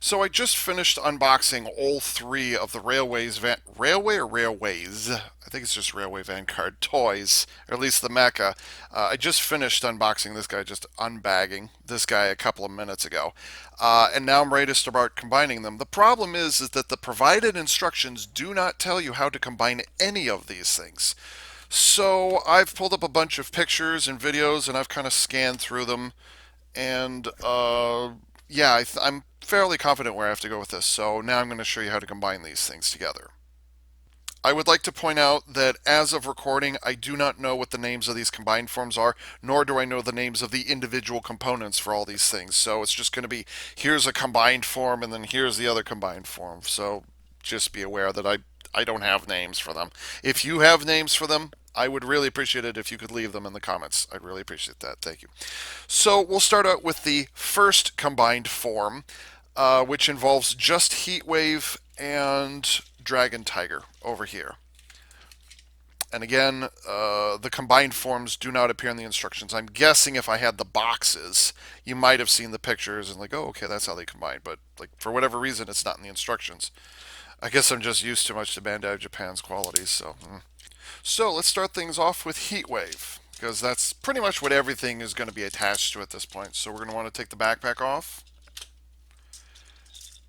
So I just finished unboxing all three of the Railways? I think it's just Railway Vanguard toys, or at least the mecha. I just finished unboxing this guy, just unbagging this guy a couple of minutes ago, and now I'm ready to start combining them. The problem is that the provided instructions do not tell you how to combine any of these things. So I've pulled up a bunch of pictures and videos, and I've kind of scanned through them, and yeah, I'm fairly confident where I have to go with this. So now I'm going to show you how to combine these things together. I would like to point out that as of recording, I do not know what the names of these combined forms are, nor do I know the names of the individual components for all these things. So it's just going to be here's a combined form and then here's the other combined form. So just be aware that I don't have names for them. If you have names for them, I would really appreciate it if you could leave them in the comments. I'd really appreciate that. Thank you. So we'll start out with the first combined form, which involves just Heatwave and Dragon Tiger over here. And again, the combined forms do not appear in the instructions. I'm guessing if I had the boxes, you might have seen the pictures and like, oh, okay, that's how they combine. But like for whatever reason, it's not in the instructions. I guess I'm just used too much to Bandai Japan's quality. So let's start things off with Heatwave, because that's pretty much what everything is going to be attached to at this point. So we're going to want to take the backpack off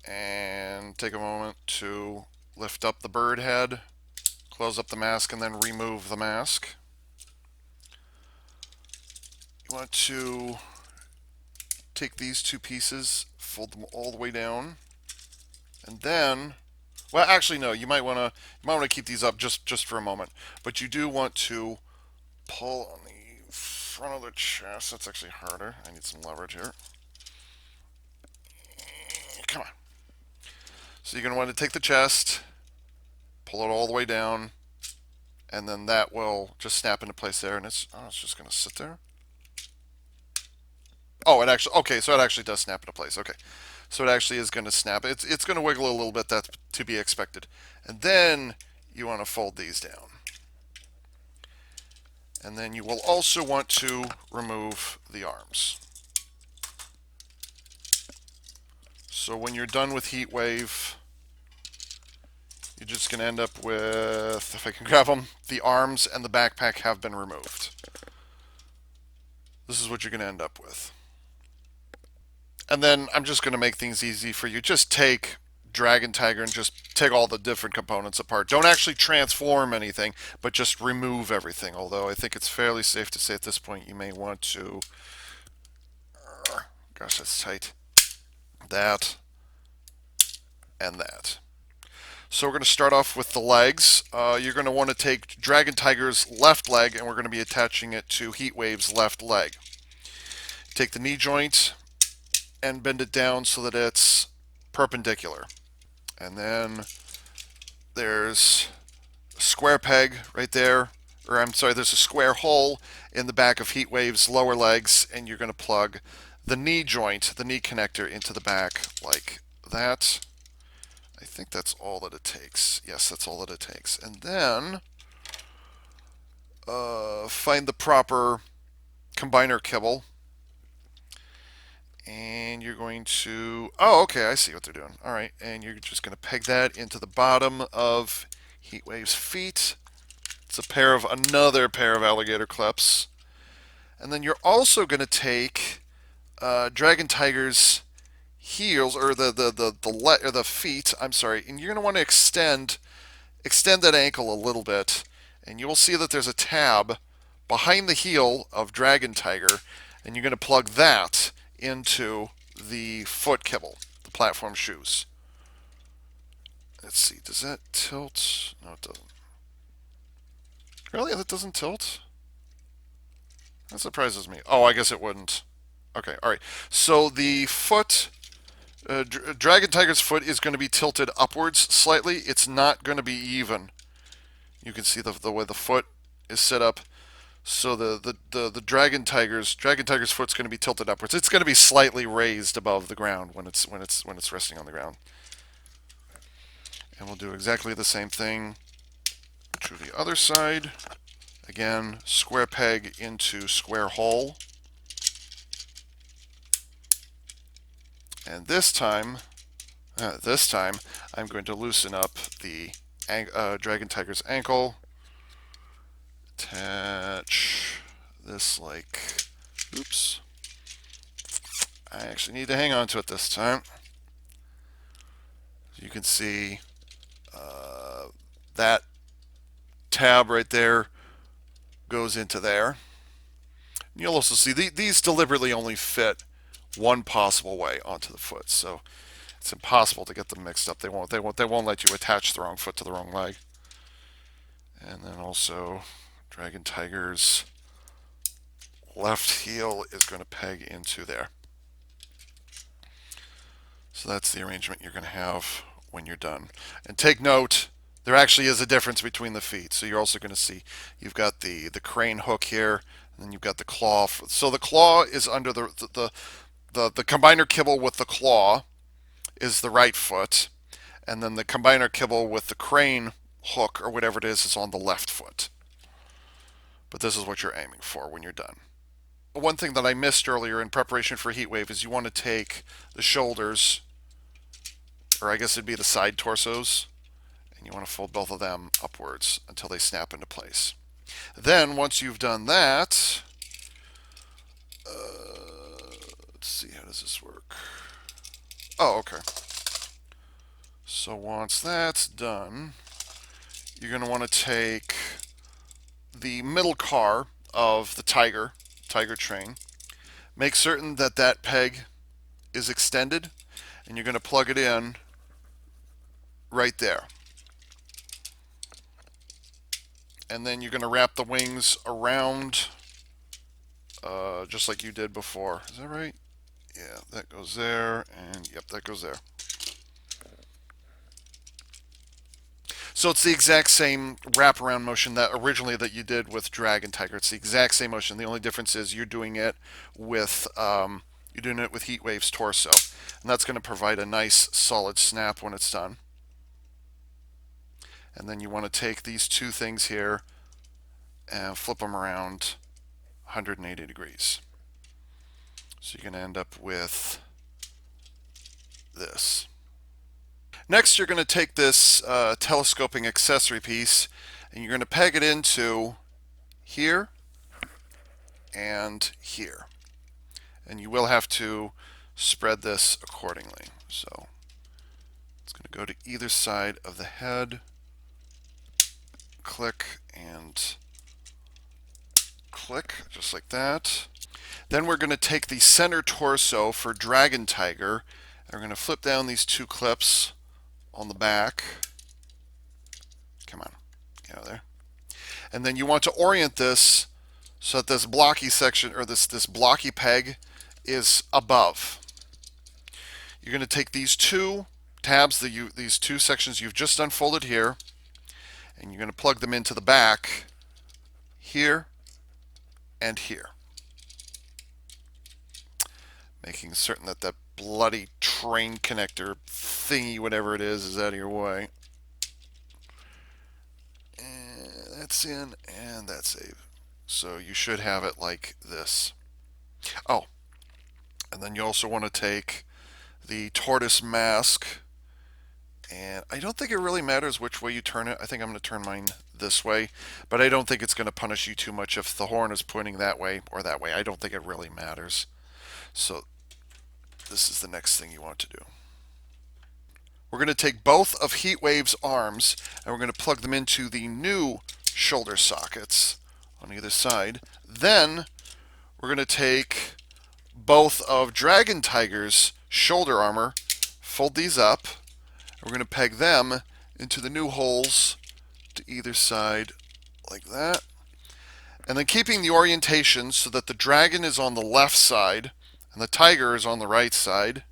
and take a moment to lift up the bird head, close up the mask, and then remove the mask. You want to take these two pieces, fold them all the way down, and then, well, actually no, you might want to keep these up just for a moment, but you do want to pull on the front of the chest. That's actually harder. I need some leverage here. Come on. So you're going to want to take the chest, pull it all the way down, and then that will just snap into place there, and it's just going to sit there. Oh, it actually, okay, so it actually does snap into place. Okay. So it actually is going to snap. It's going to wiggle a little bit. That's to be expected. And then you want to fold these down. And then you will also want to remove the arms. So when you're done with Heatwave, you're just going to end up with, if I can grab them, the arms and the backpack have been removed. This is what you're going to end up with. And then I'm just going to make things easy for you. Just take Dragon Tiger and just take all the different components apart. Don't actually transform anything, but just remove everything. Although I think it's fairly safe to say at this point you may want to... Gosh, that's tight. That and that. So we're going to start off with the legs. You're going to want to take Dragon Tiger's left leg and we're going to be attaching it to Heatwave's left leg. Take the knee joint and bend it down so that it's perpendicular. And then there's a square peg right there, or I'm sorry, there's a square hole in the back of Heatwave's lower legs, and you're going to plug the knee joint, the knee connector, into the back like that. I think that's all that it takes. Yes, that's all that it takes. And then find the proper combiner kibble. And you're going to, oh, okay, I see what they're doing. All right, and you're just going to peg that into the bottom of Heatwave's feet. It's another pair of alligator clips. And then you're also going to take Dragon Tiger's heels, or the feet, I'm sorry, and you're going to want to extend that ankle a little bit, and you will see that there's a tab behind the heel of Dragon Tiger, and you're going to plug that into the foot kibble, the platform shoes. Let's see, does that tilt? No, it doesn't. Really? That doesn't tilt? That surprises me. Oh, I guess it wouldn't. Okay, alright. So the foot, Dragon Tiger's foot is going to be tilted upwards slightly. It's not going to be even. You can see the way the foot is set up. So the Dragon Tiger's foot's going to be tilted upwards. It's going to be slightly raised above the ground when it's resting on the ground. And we'll do exactly the same thing to the other side. Again, square peg into square hole. And this time, This time, I'm going to loosen up the Dragon Tiger's ankle. Attach this like, oops. I actually need to hang on to it this time. You can see that tab right there goes into there. You'll also see these deliberately only fit one possible way onto the foot, so it's impossible to get them mixed up. They won't let you attach the wrong foot to the wrong leg. And then also, Dragon Tiger's left heel is going to peg into there. So that's the arrangement you're going to have when you're done. And take note, there actually is a difference between the feet. So you're also going to see you've got the crane hook here, and then you've got the claw. So the claw is under the combiner kibble with the claw is the right foot, and then the combiner kibble with the crane hook or whatever it is on the left foot. But this is what you're aiming for when you're done. One thing that I missed earlier in preparation for Heatwave is you want to take the shoulders, or I guess it'd be the side torsos, and you want to fold both of them upwards until they snap into place. Then, once you've done that, let's see, how does this work? Oh, okay. So once that's done, you're going to want to take the middle car of the Tiger train, make certain that that peg is extended, and you're going to plug it in right there. And then you're going to wrap the wings around just like you did before. Is that right? Yeah, that goes there, and yep, that goes there. So it's the exact same wraparound motion that originally that you did with Dragon Tiger. It's the exact same motion. The only difference is you're doing it with Heatwave's torso, and that's going to provide a nice solid snap when it's done. And then you want to take these two things here and flip them around 180 degrees. So you're going to end up with this. Next, you're going to take this telescoping accessory piece and you're going to peg it into here and here. And you will have to spread this accordingly. So it's going to go to either side of the head, click and click, just like that. Then we're going to take the center torso for Dragon Tiger, and we're going to flip down these two clips on the back. Come on, get out of there. And then you want to orient this so that this blocky section, or this blocky peg, is above. You're going to take these two tabs, these two sections you've just unfolded here, and you're going to plug them into the back here and here, making certain that that bloody train connector thingy, whatever it is out of your way. And that's in, and that's saved. So you should have it like this. Oh, and then you also want to take the tortoise mask, and I don't think it really matters which way you turn it. I think I'm going to turn mine this way, but I don't think it's going to punish you too much if the horn is pointing that way or that way. I don't think it really matters. So this is the next thing you want to do. We're going to take both of Heatwave's arms and we're going to plug them into the new shoulder sockets on either side. Then we're going to take both of Dragon Tiger's shoulder armor, fold these up, and we're going to peg them into the new holes to either side like that. And then keeping the orientation so that the dragon is on the left side and the tiger is on the right side.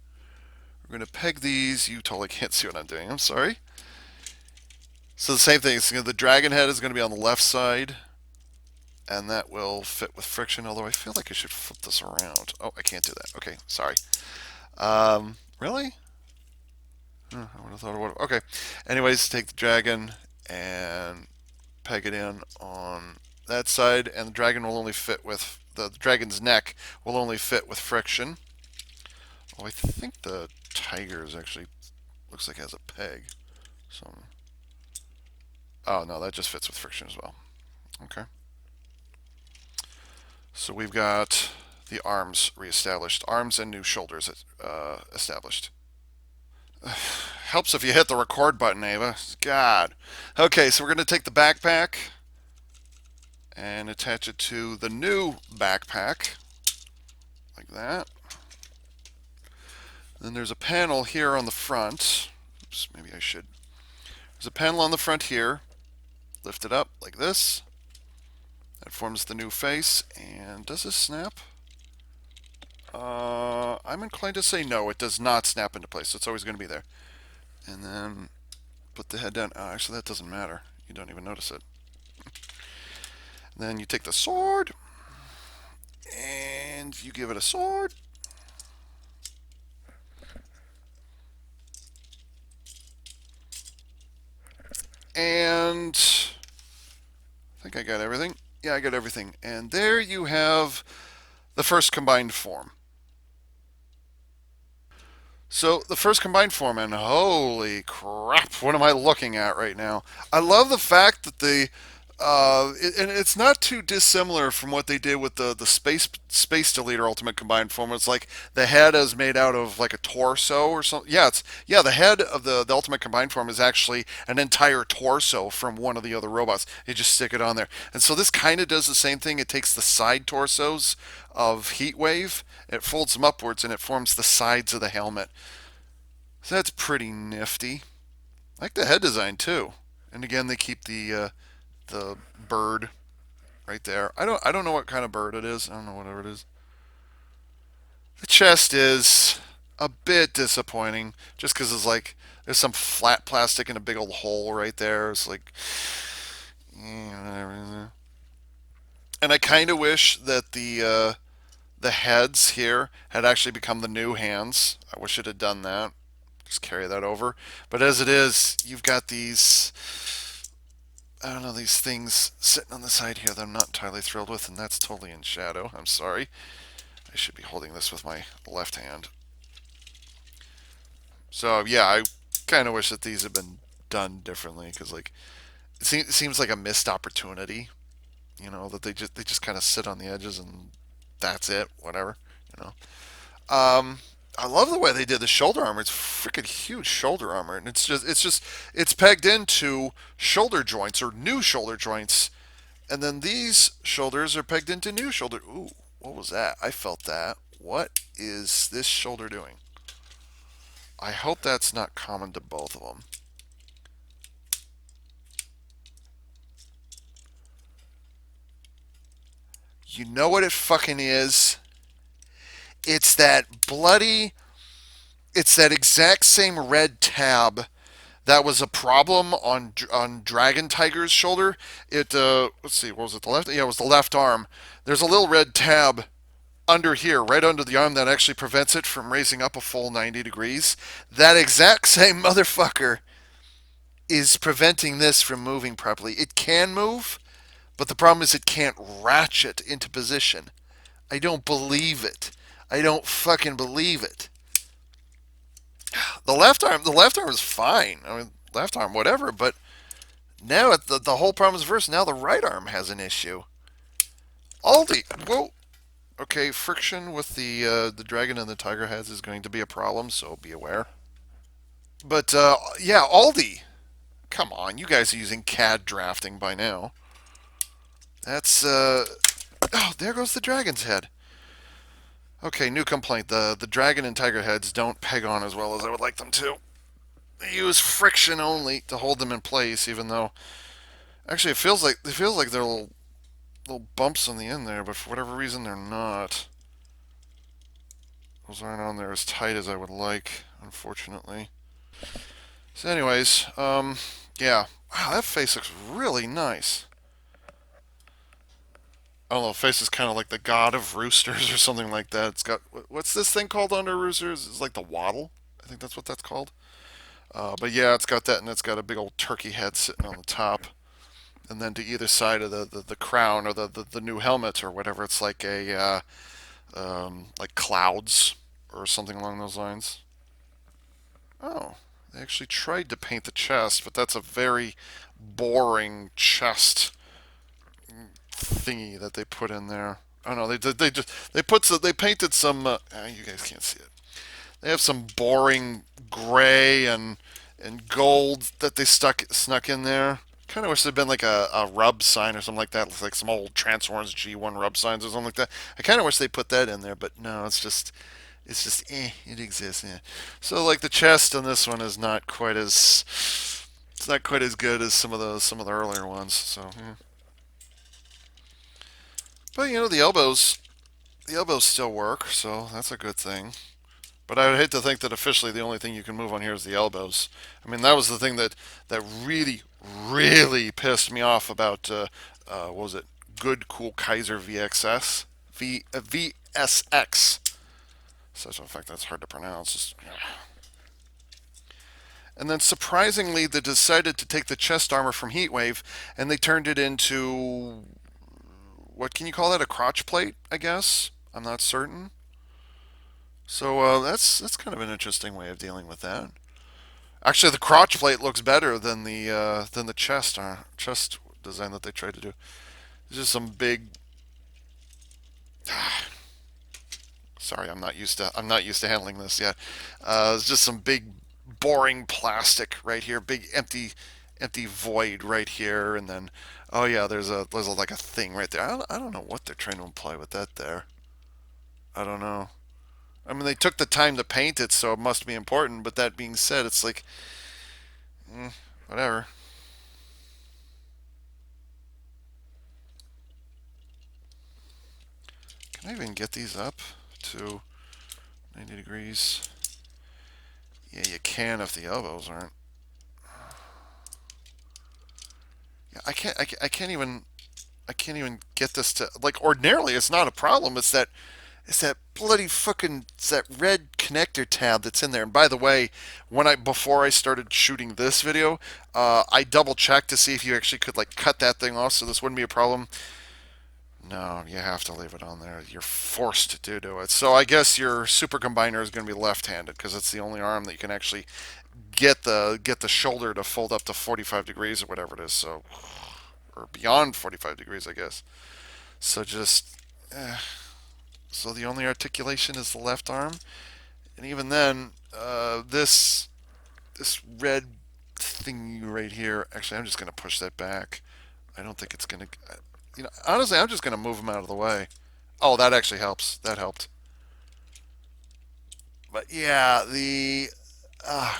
We're going to peg these. You totally can't see what I'm doing. I'm sorry. So the same thing. The dragon head is going to be on the left side, and that will fit with friction, although I feel like I should flip this around. Oh, I can't do that. Okay, sorry. Really? I would have thought it would. Okay. Anyways, take the dragon and peg it in on that side, and the dragon will only fit with the dragon's neck will only fit with friction. Oh, I think the tiger is actually looks like it has a peg. So, oh no, that just fits with friction as well. Okay. So we've got the arms reestablished, arms and new shoulders established. Helps if you hit the record button, Ava. God. Okay, so we're going to take the backpack and attach it to the new backpack, like that. Then there's a panel here on the front. Oops, maybe I should. There's a panel on the front here. Lift it up like this. That forms the new face. And does this snap? I'm inclined to say no, it does not snap into place. So it's always going to be there. And then put the head down. Oh, actually, that doesn't matter. You don't even notice it. Then you take the sword and you give it a sword. And I think I got everything. Yeah, I got everything. And there you have the first combined form. So the first combined form, and holy crap, what am I looking at right now? I love the fact that and it's not too dissimilar from what they did with the space deleter ultimate combined form. It's like the head is made out of like a torso or something. Yeah, the head of the ultimate combined form is actually an entire torso from one of the other robots. You just stick it on there, and so this kind of does the same thing. It takes the side torsos of Heatwave, it folds them upwards, and it forms the sides of the helmet. So that's pretty nifty. I like the head design too. And again, they keep the bird right there. I don't know what kind of bird it is. I don't know whatever it is. The chest is a bit disappointing just because it's like there's some flat plastic in a big old hole right there. It's like, and I kind of wish that the heads here had actually become the new hands. I wish it had done that. Just carry that over. But as it is, you've got these, I don't know, these things sitting on the side here that I'm not entirely thrilled with, and that's totally in shadow. I'm sorry. I should be holding this with my left hand. So yeah, I kind of wish that these had been done differently because like it seems like a missed opportunity. You know that they just kind of sit on the edges and that's it. Whatever. You know. I love the way they did the shoulder armor. It's freaking huge shoulder armor, and it's pegged into shoulder joints or new shoulder joints, and then these shoulders are pegged into new shoulder. Ooh, what was that? I felt that. What is this shoulder doing? I hope that's not common to both of them. You know what it fucking is? It's that bloody. It's that exact same red tab that was a problem on Dragon Tiger's shoulder. It let's see, what was it? The left? Yeah, it was the left arm. There's a little red tab under here, right under the arm, that actually prevents it from raising up a full 90 degrees. That exact same motherfucker is preventing this from moving properly. It can move, but the problem is it can't ratchet into position. I don't believe it. I don't fucking believe it. The left arm is fine. I mean, left arm, whatever. But now the whole problem is reversed. Now the right arm has an issue. Auldey, whoa. Okay, friction with the dragon and the tiger heads is going to be a problem, so be aware. But yeah, Auldey, come on, you guys are using CAD drafting by now. That's oh, there goes the dragon's head. Okay, new complaint. The dragon and tiger heads don't peg on as well as I would like them to. They use friction only to hold them in place, even though actually it feels like they're little bumps on the end there, but for whatever reason they're not. Those aren't on there as tight as I would like, unfortunately. So anyways, yeah. Wow, that face looks really nice. I don't know, face is kind of like the god of roosters or something like that. It's got, what's this thing called under roosters? It's like the wattle. I think that's what that's called. But yeah, it's got that, and it's got a big old turkey head sitting on the top. And then to either side of the crown or the new helmet or whatever, it's like like clouds or something along those lines. Oh, They actually tried to paint the chest, but that's a very boring chest thingy that they put in there. Oh no, they painted some. You guys can't see it. They have some boring gray and gold that they snuck in there. Kind of wish there'd been like a rub sign or something like that, like some old Transformers G1 rub signs or something like that. I kind of wish they put that in there, but no, it exists. Yeah. So like the chest on this one is not quite as it's not quite as good as some of the earlier ones. So, yeah. But you know the elbows still work, so that's a good thing. But I would hate to think that officially the only thing you can move on here is the elbows. I mean, that was the thing that really pissed me off about what was it? Good Cool Kaiser VSX. Such a fact that's hard to pronounce. And then surprisingly, they decided to take the chest armor from Heatwave and they turned it into what can you call that? A crotch plate, I guess. I'm not certain. So that's kind of an interesting way of dealing with that. Actually, the crotch plate looks better than the chest design that they tried to do. It's just some big. Sorry, I'm not used to handling this yet. It's just some big boring plastic right here, big empty void right here, and then oh yeah, there's like a thing right there. I don't know what they're trying to imply with that there. I don't know. I mean, they took the time to paint it, so it must be important. But that being said, it's like, whatever. Can I even get these up to 90 degrees? Yeah, you can if the elbows aren't. Yeah, I can't even get this to like ordinarily it's not a problem. It's that bloody fucking it's that red connector tab that's in there. And by the way, when I before I started shooting this video, I double checked to see if you actually could like cut that thing off so this wouldn't be a problem. No, you have to leave it on there. You're forced to do it. So I guess your super combiner is going to be left-handed because it's the only arm that you can actually get the shoulder to fold up to 45 degrees or whatever it is. So or beyond 45 degrees, I guess. So just so the only articulation is the left arm, and even then, this red thing right here. Actually, I'm just going to push that back. I don't think it's going to. You know, honestly, I'm just going to move them out of the way. Oh, that actually helps. That helped. But yeah, the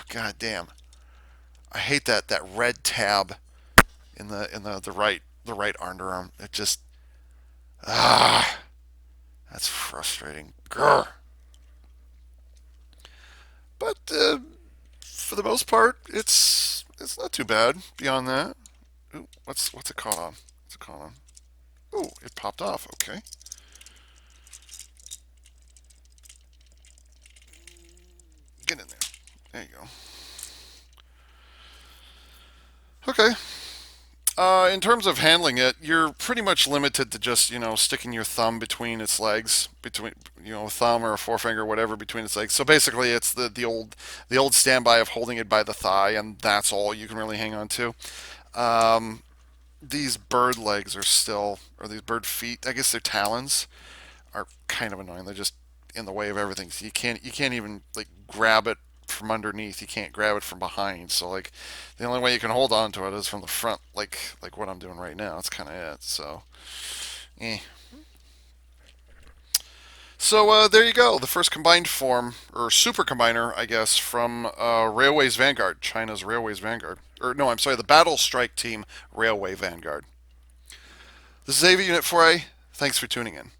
god damn, I hate that red tab in the right underarm. It just ah, that's frustrating. Grr. But for the most part, it's not too bad. Beyond that, ooh, what's it caught on? What's it caught on? Ooh, it popped off. Okay, get in there. There you go. Okay. In terms of handling it, you're pretty much limited to just sticking your thumb between its legs, between a thumb or a forefinger, whatever between its legs. So basically, it's the old standby of holding it by the thigh, and that's all you can really hang on to. Um, these bird legs are still, or these bird feet, I guess they're talons, are kind of annoying. They're just in the way of everything. So you can't even like grab it from underneath. You can't grab it from behind. So like the only way you can hold on to it is from the front, like what I'm doing right now. That's kind of it. So, eh. So there you go. The first combined form or super combiner, I guess, from Railways Vanguard, China's Railways Vanguard. Or no, I'm sorry, the Battle Strike Team Railway Vanguard. This is AV Unit 4A. Thanks for tuning in.